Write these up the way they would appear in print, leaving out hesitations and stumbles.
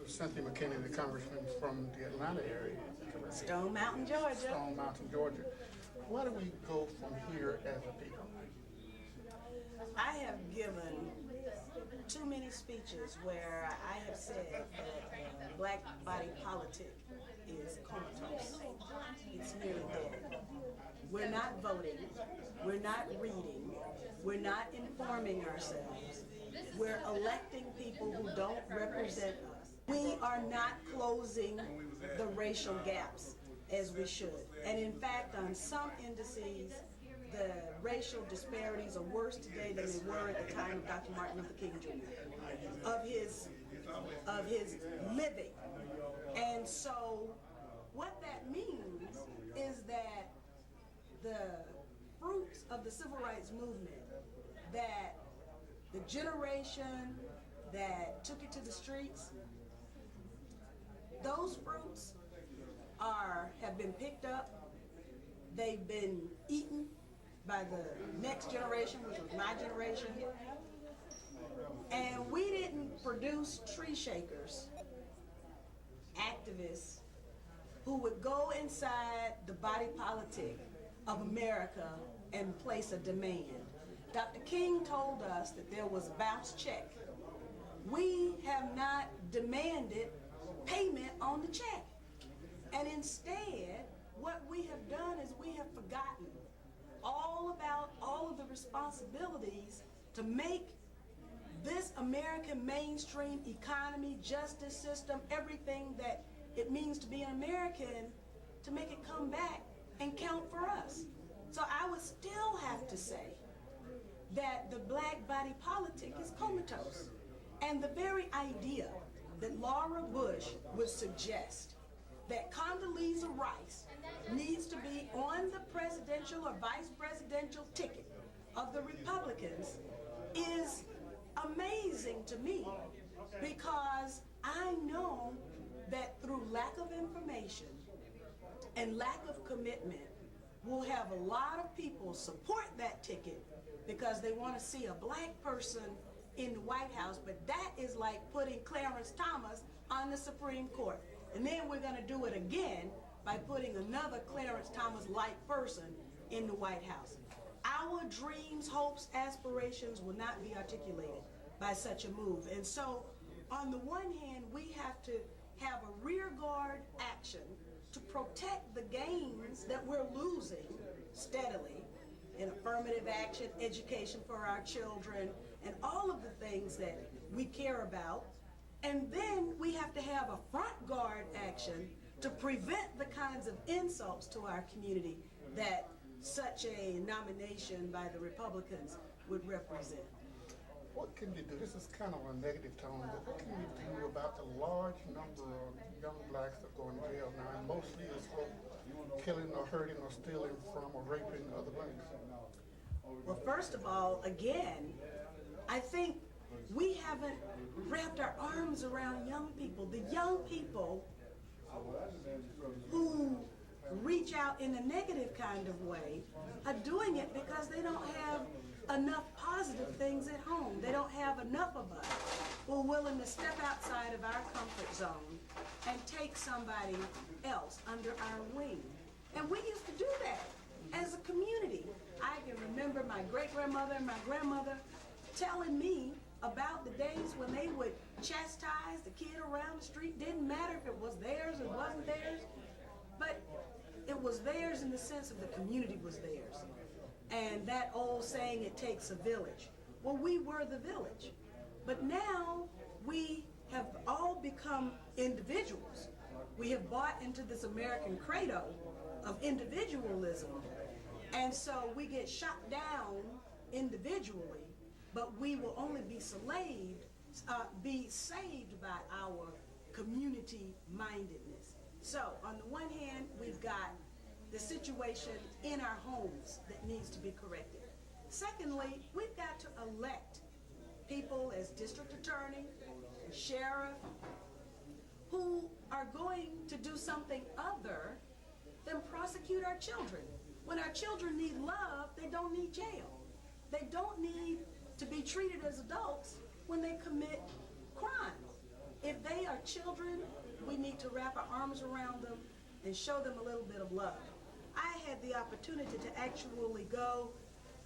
Cynthia McKinney, the congressman from the Atlanta area. Stone Mountain, Georgia. Stone Mountain, Georgia. Where do we go from here as a people? I have given too many speeches where I have said that black body politic is comatose. It's nearly dead. We're not voting. We're not reading. We're not informing ourselves. We're electing people who don't represent us. We are not closing the racial gaps as we should. And in fact, on some indices, the racial disparities are worse today than they were at the time of Dr. Martin Luther King Jr., of his living. And so what that means is that the fruits of the civil rights movement, that the generation that took it to the streets, those fruits have been picked up, they've been eaten by the next generation, which was my generation, and we didn't produce tree shakers, activists, who would go inside the body politic of America and place a demand. Dr. King told us that there was a bounce check. We have not demanded payment on the check. And instead, what we have done is we have forgotten all about all of the responsibilities to make this American mainstream economy, justice system, everything that it means to be an American, to make it come back and count for us. So I would still have to say that the black body politic is comatose. And the very idea that Laura Bush would suggest that Condoleezza Rice needs to be on the presidential or vice presidential ticket of the Republicans is amazing to me, because I know that through lack of information and lack of commitment, we'll have a lot of people support that ticket because they want to see a black person in the White House, but that is like putting Clarence Thomas on the Supreme Court. And then we're going to do it again by putting another Clarence Thomas-like person in the White House. Our dreams, hopes, aspirations will not be articulated by such a move. And so, on the one hand, we have to have a rear guard action to protect the gains that we're losing steadily in affirmative action, education for our children, and all of the things that we care about. And then we have to have a front guard action to prevent the kinds of insults to our community that such a nomination by the Republicans would represent. What can you do? This is kind of a negative tone, but what can you do about the large number of young blacks that are going to jail now, and mostly is for killing or hurting or stealing from or raping other blacks? Well, first of all, again, I think we haven't wrapped our arms around young people. The young people who reach out in a negative kind of way are doing it because they don't have enough positive things at home. They don't have enough of us who are willing to step outside of our comfort zone and take somebody else under our wing. And we used to do that as a community. I can remember my great-grandmother and my grandmother telling me about the days when they would chastise the kid around the street. Didn't matter if it was theirs or wasn't theirs, but it was theirs in the sense of the community was theirs. And that old saying, it takes a village. Well, we were the village. But now we have all become individuals. We have bought into this American credo of individualism. And so we get shot down individually, but we will only be saved by our community mindedness. So on the one hand, we've got the situation in our homes that needs to be corrected. Secondly, we've got to elect people as district attorney, sheriff, who are going to do something other than prosecute our children. When our children need love, they don't need jail. They don't need to be treated as adults when they commit crimes. If they are children, we need to wrap our arms around them and show them a little bit of love. I had the opportunity to actually go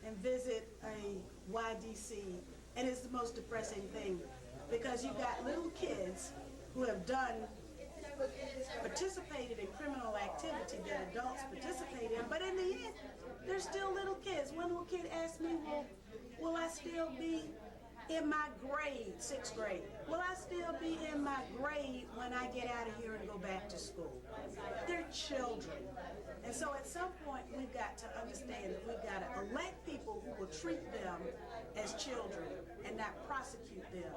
and visit a YDC, and it's the most depressing thing because you've got little kids who have participated in criminal activity that adults participate in, but in the end, they're still little kids. One little kid asked me, well, will I still be in my grade, 6th grade? Will I still be in my grade when I get out of here and go back to school? They're children. And so at some point, we've got to understand that we've got to elect people who will treat them as children and not prosecute them